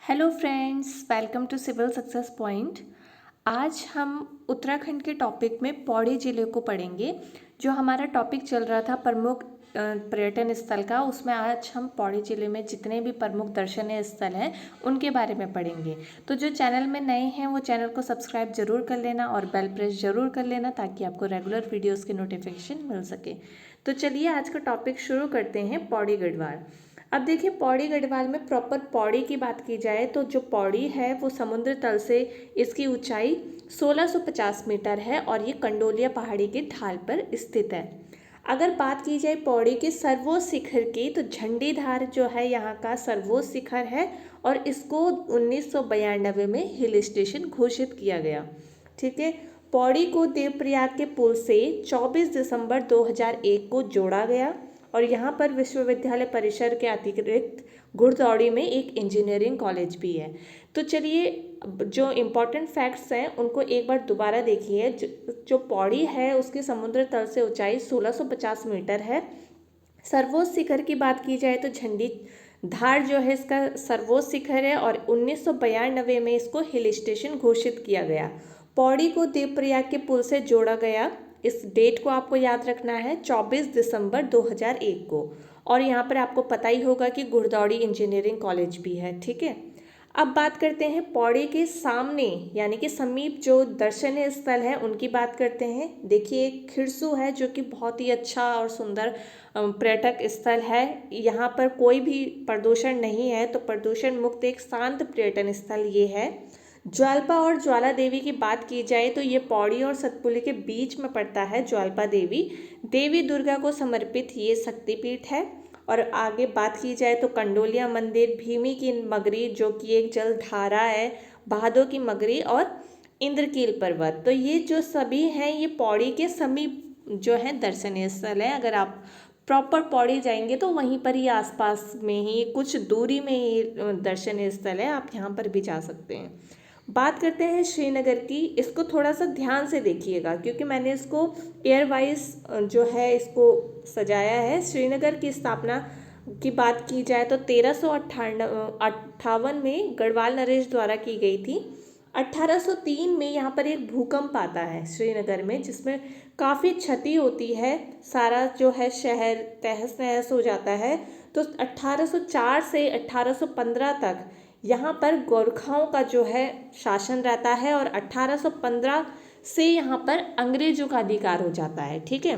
Hello friends, welcome to civil success point. आज हम उत्तराखंड के टॉपिक में पौड़ी ज़िले को पढ़ेंगे। जो हमारा टॉपिक चल रहा था प्रमुख पर्यटन स्थल का, उसमें आज हम पौड़ी ज़िले में जितने भी प्रमुख दर्शनीय स्थल हैं उनके बारे में पढ़ेंगे। तो जो चैनल में नए हैं वो चैनल को सब्सक्राइब ज़रूर कर लेना और बेल प्रेस ज़रूर कर लेना ताकि आपको रेगुलर वीडियोज़ की नोटिफिकेशन मिल सके। तो चलिए आज का टॉपिक शुरू करते हैं। पौड़ी गढ़वाल। अब देखिए, पौड़ी गढ़वाल में प्रॉपर पौड़ी की बात की जाए तो जो पौड़ी है वो समुद्र तल से इसकी ऊंचाई 1650 मीटर है और ये कंडोलिया पहाड़ी की ढाल पर स्थित है। अगर बात की जाए पौड़ी के सर्वोच्च शिखर की तो झंडीधार जो है यहाँ का सर्वोच्च शिखर है और इसको 1992 में हिल स्टेशन घोषित किया गया। ठीक है। पौड़ी को देवप्रयाग के पुल से 24 दिसंबर 2001 को जोड़ा गया और यहाँ पर विश्वविद्यालय परिसर के अतिरिक्त घुड़दौड़ी में एक इंजीनियरिंग कॉलेज भी है। तो चलिए, जो इम्पोर्टेंट फैक्ट्स हैं उनको एक बार दोबारा देखिए। जो पौड़ी है उसकी समुद्र तल से ऊंचाई 1650 मीटर है। सर्वोच्च शिखर की बात की जाए तो झंडी धार जो है इसका सर्वोच्च शिखर है और 1992 में इसको हिल स्टेशन घोषित किया गया। पौड़ी को देवप्रयाग के पुल से जोड़ा गया। इस डेट को आपको याद रखना है, 24 दिसंबर 2001 को। और यहाँ पर आपको पता ही होगा कि घुड़दौड़ी इंजीनियरिंग कॉलेज भी है। ठीक है। अब बात करते हैं पौड़ी के सामने यानी कि समीप जो दर्शनीय स्थल है उनकी बात करते हैं। देखिए, खिरसू है जो कि बहुत ही अच्छा और सुंदर पर्यटक स्थल है। यहाँ पर कोई भी प्रदूषण नहीं है, तो प्रदूषण मुक्त एक शांत पर्यटन स्थल ये है। ज्वाल्पा और ज्वाला देवी की बात की जाए तो ये पौड़ी और सतपुली के बीच में पड़ता है। ज्वाल्पा देवी देवी दुर्गा को समर्पित ये शक्तिपीठ है। और आगे बात की जाए तो कंडोलिया मंदिर, भीमी की मगरी जो कि एक जलधारा है, भादो की मगरी और इंद्रकील पर्वत, तो ये जो सभी हैं ये पौड़ी के समीप जो है दर्शनीय स्थल है। अगर आप प्रॉपर पौड़ी जाएंगे तो वहीं पर ही आसपास में ही कुछ दूरी में ही दर्शनीय स्थल है, आप यहाँ पर भी जा सकते हैं। बात करते हैं श्रीनगर की। इसको थोड़ा सा ध्यान से देखिएगा क्योंकि मैंने इसको एयर वाइज जो है इसको सजाया है। श्रीनगर की स्थापना की बात की जाए तो 1358 में गढ़वाल नरेश द्वारा की गई थी। 1803 में यहाँ पर एक भूकंप आता है श्रीनगर में जिसमें काफ़ी क्षति होती है, सारा जो है शहर तहस नहस हो जाता है। तो 1804 से 1815 तक यहाँ पर गोरखाओं का जो है शासन रहता है और 1815 से यहाँ पर अंग्रेजों का अधिकार हो जाता है। ठीक है।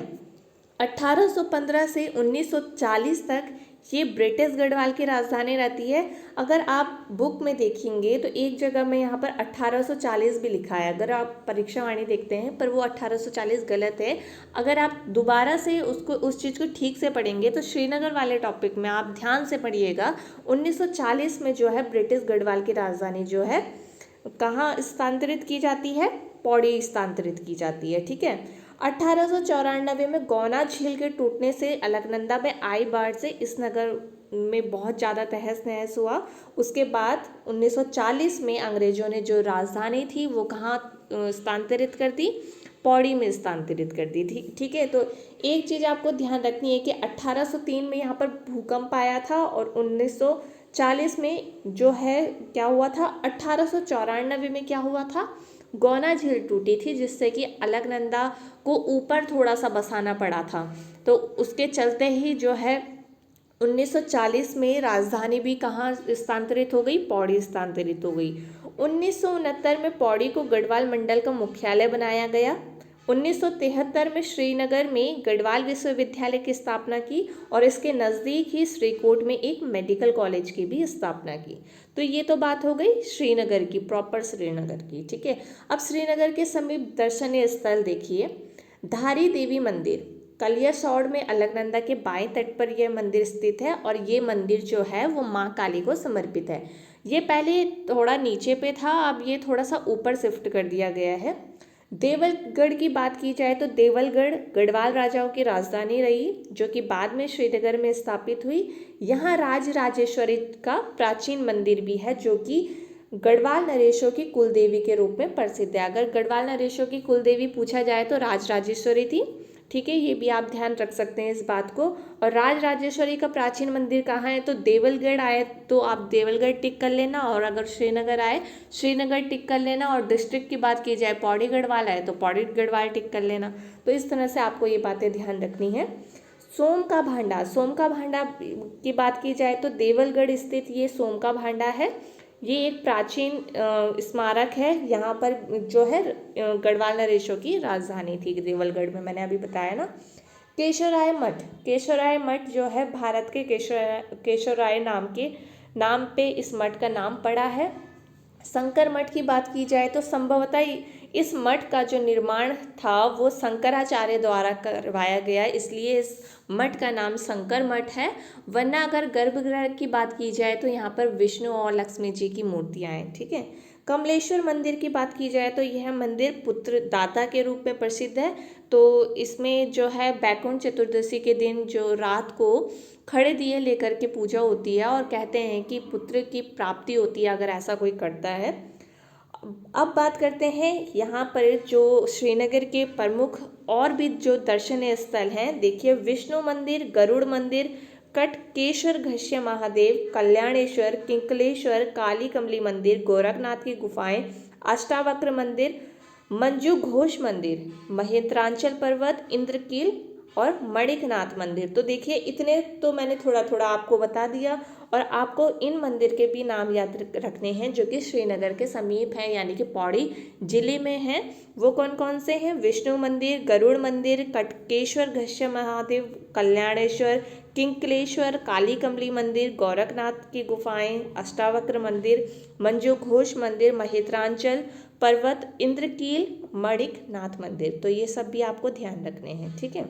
1815 से 1940 तक ये ब्रिटिश गढ़वाल की राजधानी रहती है। अगर आप बुक में देखेंगे तो एक जगह में यहाँ पर 1840 भी लिखा है, अगर आप परीक्षावाणी देखते हैं, पर वो 1840 गलत है। अगर आप दोबारा से उस चीज़ को ठीक से पढ़ेंगे तो श्रीनगर वाले टॉपिक में आप ध्यान से पढ़िएगा। 1940 में जो है ब्रिटिश गढ़वाल की राजधानी जो है कहाँ स्थानांतरित की जाती है, पौड़ी स्थानांतरित की जाती है। ठीक है। 1894 में गौना झील के टूटने से अलकनंदा में आई बाढ़ से इस नगर में बहुत ज़्यादा तहस नहस हुआ। उसके बाद 1940 में अंग्रेजों ने जो राजधानी थी वो कहाँ स्थानांतरित कर दी, पौड़ी में स्थानांतरित कर दी थी। ठीक है। तो एक चीज़ आपको ध्यान रखनी है कि 1803 में यहाँ पर भूकंप आया था और 1940 में जो है क्या हुआ था, 1894 में क्या हुआ था, गौना झील टूटी थी जिससे कि अलकनंदा को ऊपर थोड़ा सा बसाना पड़ा था। तो उसके चलते ही जो है 1940 में राजधानी भी कहाँ स्थानांतरित हो गई, पौड़ी स्थानांतरित हो गई। 1969 में पौड़ी को गढ़वाल मंडल का मुख्यालय बनाया गया। 1973 में श्रीनगर में गढ़वाल विश्वविद्यालय की स्थापना की और इसके नज़दीक ही श्रीकोट में एक मेडिकल कॉलेज की भी स्थापना की। तो ये तो बात हो गई श्रीनगर की, प्रॉपर श्रीनगर की। ठीक है। अब श्रीनगर के समीप दर्शनीय स्थल देखिए। धारी देवी मंदिर कलियासौड़ में अलकनंदा के बाएं तट पर यह मंदिर स्थित है और ये मंदिर जो है वो माँ काली को समर्पित है। ये पहले थोड़ा नीचे पे था, अब ये थोड़ा सा ऊपर शिफ्ट कर दिया गया है। देवलगढ़ की बात की जाए तो देवलगढ़ गढ़वाल राजाओं की राजधानी रही जो कि बाद में श्रीनगर में स्थापित हुई। यहाँ राजराजेश्वरी का प्राचीन मंदिर भी है जो कि गढ़वाल नरेशों की कुलदेवी के रूप में प्रसिद्ध है। अगर गढ़वाल नरेशों की कुलदेवी पूछा जाए तो राजराजेश्वरी थी। ठीक है, ये भी आप ध्यान रख सकते हैं इस बात को। और राजराजेश्वरी का प्राचीन मंदिर कहाँ है, तो देवलगढ़ आए तो आप देवलगढ़ टिक कर लेना, और अगर श्रीनगर आए श्रीनगर टिक कर लेना, और डिस्ट्रिक्ट की बात की जाए पौड़ी गढ़वाल है तो पौड़ी गढ़वाल टिक कर लेना। तो इस तरह से आपको ये बातें ध्यान रखनी है। सोम का भांडा की बात की जाए तो देवलगढ़ स्थित ये सोम का भांडा है। ये एक प्राचीन स्मारक है। यहाँ पर जो है गढ़वाल नरेशों की राजधानी थी देवलगढ़ में, मैंने अभी बताया ना। केशवराय मठ जो है भारत के केशवराय नाम पे इस मठ का नाम पड़ा है। शंकर मठ की बात की जाए तो संभवतः इस मठ का जो निर्माण था वो शंकराचार्य द्वारा करवाया गया, इसलिए इस मठ का नाम शंकर मठ है। वरना अगर गर्भगृह की बात की जाए तो यहाँ पर विष्णु और लक्ष्मी जी की मूर्तियाँ हैं, ठीक है। कमलेश्वर मंदिर की बात की जाए तो यह मंदिर पुत्र दाता के रूप में प्रसिद्ध है। तो इसमें जो है बैकुंठ चतुर्दशी के दिन जो रात को खड़े दिए लेकर के पूजा होती है, और कहते हैं कि पुत्र की प्राप्ति होती है अगर ऐसा कोई करता है। अब बात करते हैं यहाँ पर जो श्रीनगर के प्रमुख और भी जो दर्शनीय स्थल हैं। देखिए, विष्णु मंदिर, गरुड़ मंदिर, कटकेश्वर घस्य महादेव, कल्याणेश्वर, किंकलेश्वर, काली कमली मंदिर, गोरखनाथ की गुफाएं, अष्टावक्र मंदिर, मंजू घोष मंदिर, महेंद्रांचल पर्वत, इंद्रकील और मणिकनाथ मंदिर। तो देखिए, इतने तो मैंने थोड़ा थोड़ा आपको बता दिया, और आपको इन मंदिर के भी नाम याद रखने हैं जो कि श्रीनगर के समीप हैं, यानी कि पौड़ी जिले में हैं। वो कौन कौन से हैं? विष्णु मंदिर, गरुड़ मंदिर, कटकेश्वर घस्य महादेव, कल्याणेश्वर, किंकलेश्वर, काली कमली मंदिर, गोरखनाथ की गुफाएं, अष्टावक्र मंदिर, मंजू घोष मंदिर, महेंद्रांचल पर्वत, इंद्रकील, मणिकनाथ मंदिर। तो ये सब भी आपको ध्यान रखने हैं, ठीक है।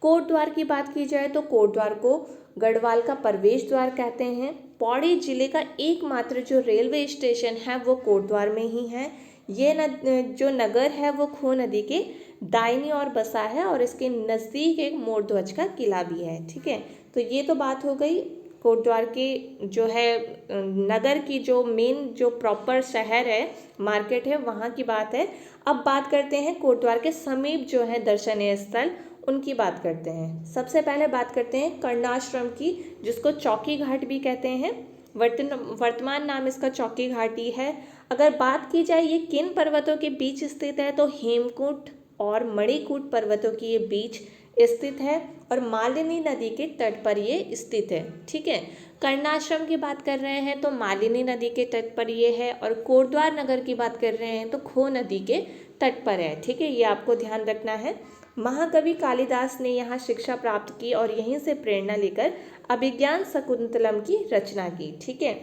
कोटद्वार की बात की जाए तो कोटद्वार को गढ़वाल का प्रवेश द्वार कहते हैं। पौड़ी जिले का एकमात्र जो रेलवे स्टेशन है वो कोटद्वार में ही है। ये जो नगर है वो खो नदी के दाहिनी ओर बसा है, और इसके नज़दीक एक मोर ध्वज का किला भी है, ठीक है। तो ये तो बात हो गई कोटद्वार के जो है नगर की, जो मेन जो प्रॉपर शहर है, मार्केट है, वहाँ की बात है। अब बात करते हैं कोटद्वार के समीप जो है दर्शनीय स्थल, उनकी बात करते हैं। सबसे पहले बात करते हैं कर्णाश्रम की, जिसको चौकी घाट भी कहते हैं। वर्तमान नाम इसका चौकी घाट ही है। अगर बात की जाए ये किन पर्वतों के बीच स्थित है, तो हेमकूट और मणिकूट पर्वतों की ये बीच स्थित है, और मालिनी नदी के तट पर ये स्थित है, ठीक है। कर्णाश्रम की बात कर रहे हैं तो मालिनी नदी के तट पर ये है, और कोटद्वार नगर की बात कर रहे हैं तो खो नदी के तट पर है, ठीक है। ये आपको ध्यान रखना है। महाकवि कालिदास ने यहाँ शिक्षा प्राप्त की और यहीं से प्रेरणा लेकर अभिज्ञान शकुंतलम की रचना की, ठीक है।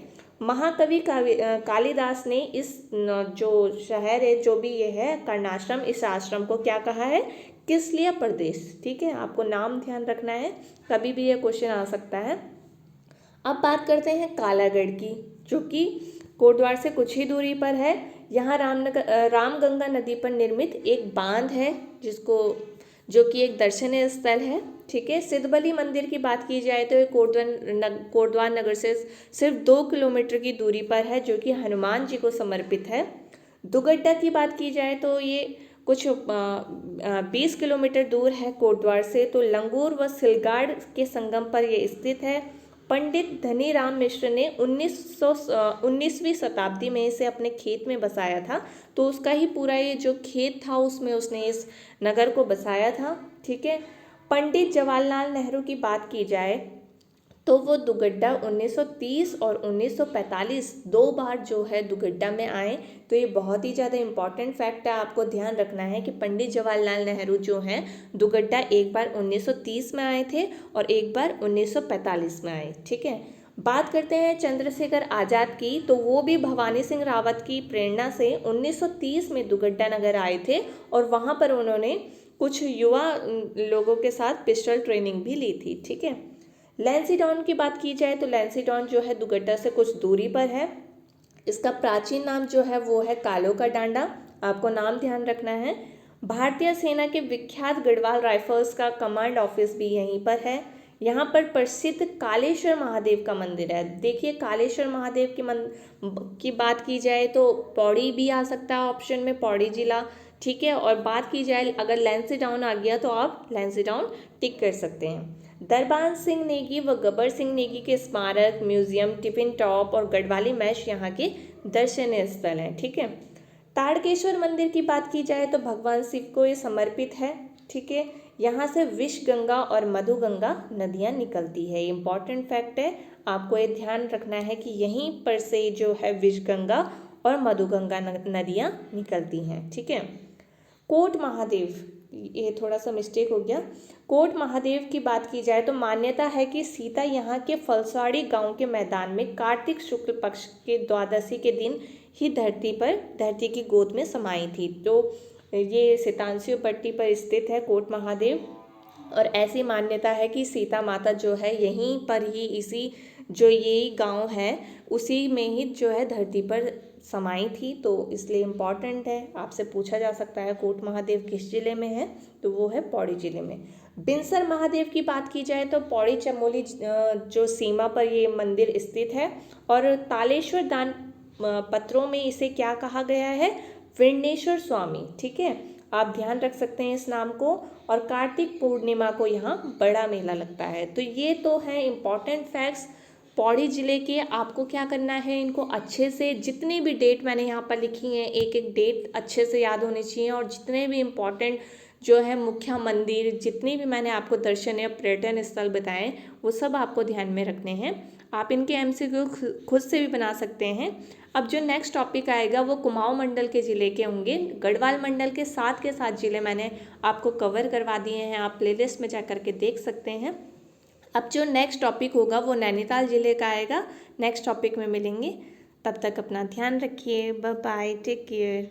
महाकवि कालिदास ने इस जो शहर है, जो भी ये है कर्णाश्रम, इस आश्रम को क्या कहा है? किसलिय प्रदेश, ठीक है। आपको नाम ध्यान रखना है, कभी भी ये क्वेश्चन आ सकता है। अब बात करते हैं कालागढ़ की, जो कि कोटद्वार से कुछ ही दूरी पर है। यहाँ रामगंगा नदी पर निर्मित एक बांध है, जो कि एक दर्शनीय स्थल है, ठीक है। सिद्धबली मंदिर की बात की जाए तो ये कोटद्वार नगर से सिर्फ 2 किलोमीटर की दूरी पर है, जो कि हनुमान जी को समर्पित है। दुगड्डा की बात की जाए तो ये कुछ 20 किलोमीटर दूर है कोटद्वार से। तो लंगूर व सिलगाड़ के संगम पर यह स्थित है। पंडित धनीराम मिश्र ने 19वीं शताब्दी में इसे अपने खेत में बसाया था। तो उसका ही पूरा ये जो खेत था उसमें उसने इस नगर को बसाया था, ठीक है। पंडित जवाहरलाल नेहरू की बात की जाए तो वो दुगड्डा 1930 और 1945 2 बार जो है दुगड्डा में आए। तो ये बहुत ही ज़्यादा इम्पॉर्टेंट फैक्ट है, आपको ध्यान रखना है कि पंडित जवाहरलाल नेहरू जो हैं दुगड्डा एक बार 1930 में आए थे और एक बार 1945 में आए, ठीक है। बात करते हैं चंद्रशेखर आज़ाद की, तो वो भी भवानी सिंह रावत की प्रेरणा से 1930 में दुगड्डा नगर आए थे, और वहाँ पर उन्होंने कुछ युवा लोगों के साथ पिस्टल ट्रेनिंग भी ली थी, ठीक है। लैंसीडाउन की बात की जाए तो लैंसीडाउन जो है दुगड्डा से कुछ दूरी पर है। इसका प्राचीन नाम जो है वो है कालो का डांडा, आपको नाम ध्यान रखना है। भारतीय सेना के विख्यात गढ़वाल राइफल्स का कमांड ऑफिस भी यहीं पर है। यहाँ पर प्रसिद्ध कालेश्वर महादेव का मंदिर है। देखिए, कालेश्वर महादेव की बात की जाए तो पौड़ी भी आ सकता है ऑप्शन में, पौड़ी जिला, ठीक है। और बात की जाए अगर लैंसडाउन आ गया तो आप लैंसडाउन टिक कर सकते हैं। दरबान सिंह नेगी व गब्बर सिंह नेगी के स्मारक, म्यूजियम, टिफिन टॉप और गढ़वाली मैश यहाँ के दर्शनीय स्थल हैं। ठीक है। ताड़केश्वर मंदिर की बात की जाए तो भगवान शिव को ये समर्पित है। ठीक है। यहाँ से विषगंगा और मधुगंगा नदियाँ निकलती है। इम्पॉर्टेंट फैक्ट है, आपको ये ध्यान रखना है कि यहीं पर से जो है विषगंगा और मधुगंगा नदियाँ निकलती हैं। ठीक है। कोट महादेव, ये थोड़ा सा मिस्टेक हो गया। कोट महादेव की बात की जाए तो मान्यता है कि सीता यहाँ के फलसाड़ी गांव के मैदान में कार्तिक शुक्ल पक्ष के द्वादशी के दिन ही धरती की गोद में समाई थी। तो ये सितांशु पट्टी पर स्थित है कोट महादेव, और ऐसी मान्यता है कि सीता माता जो है यहीं पर ही, इसी जो ये गांव है उसी में ही जो है धरती पर समाई थी। तो इसलिए इम्पॉर्टेंट है, आपसे पूछा जा सकता है कोट महादेव किस जिले में है, तो वो है पौड़ी जिले में। बिनसर महादेव की बात की जाए तो पौड़ी चमोली जो सीमा पर ये मंदिर स्थित है, और तालेश्वर दान पत्रों में इसे क्या कहा गया है, विरणेश्वर स्वामी। ठीक है, आप ध्यान रख सकते हैं इस नाम को। और कार्तिक पूर्णिमा को यहाँ बड़ा मेला लगता है। तो ये तो है इम्पॉर्टेंट फैक्ट्स पौड़ी ज़िले के। आपको क्या करना है, इनको अच्छे से, जितनी भी डेट मैंने यहाँ पर लिखी हैं एक एक डेट अच्छे से याद होनी चाहिए, और जितने भी इम्पॉर्टेंट जो है मुख्य मंदिर, जितनी भी मैंने आपको दर्शनीय पर्यटन स्थल बताएं वो सब आपको ध्यान में रखने हैं। आप इनके एमसीक्यू खुद से भी बना सकते हैं। अब जो नेक्स्ट टॉपिक आएगा वो कुमाऊं मंडल के ज़िले के होंगे। गढ़वाल मंडल के साथ ज़िले मैंने आपको कवर करवा दिए हैं, आप प्लेलिस्ट में जा कर के देख सकते हैं। अब जो नेक्स्ट टॉपिक होगा वो नैनीताल ज़िले का आएगा। नेक्स्ट टॉपिक में मिलेंगे, तब तक अपना ध्यान रखिए। Bye bye, take care.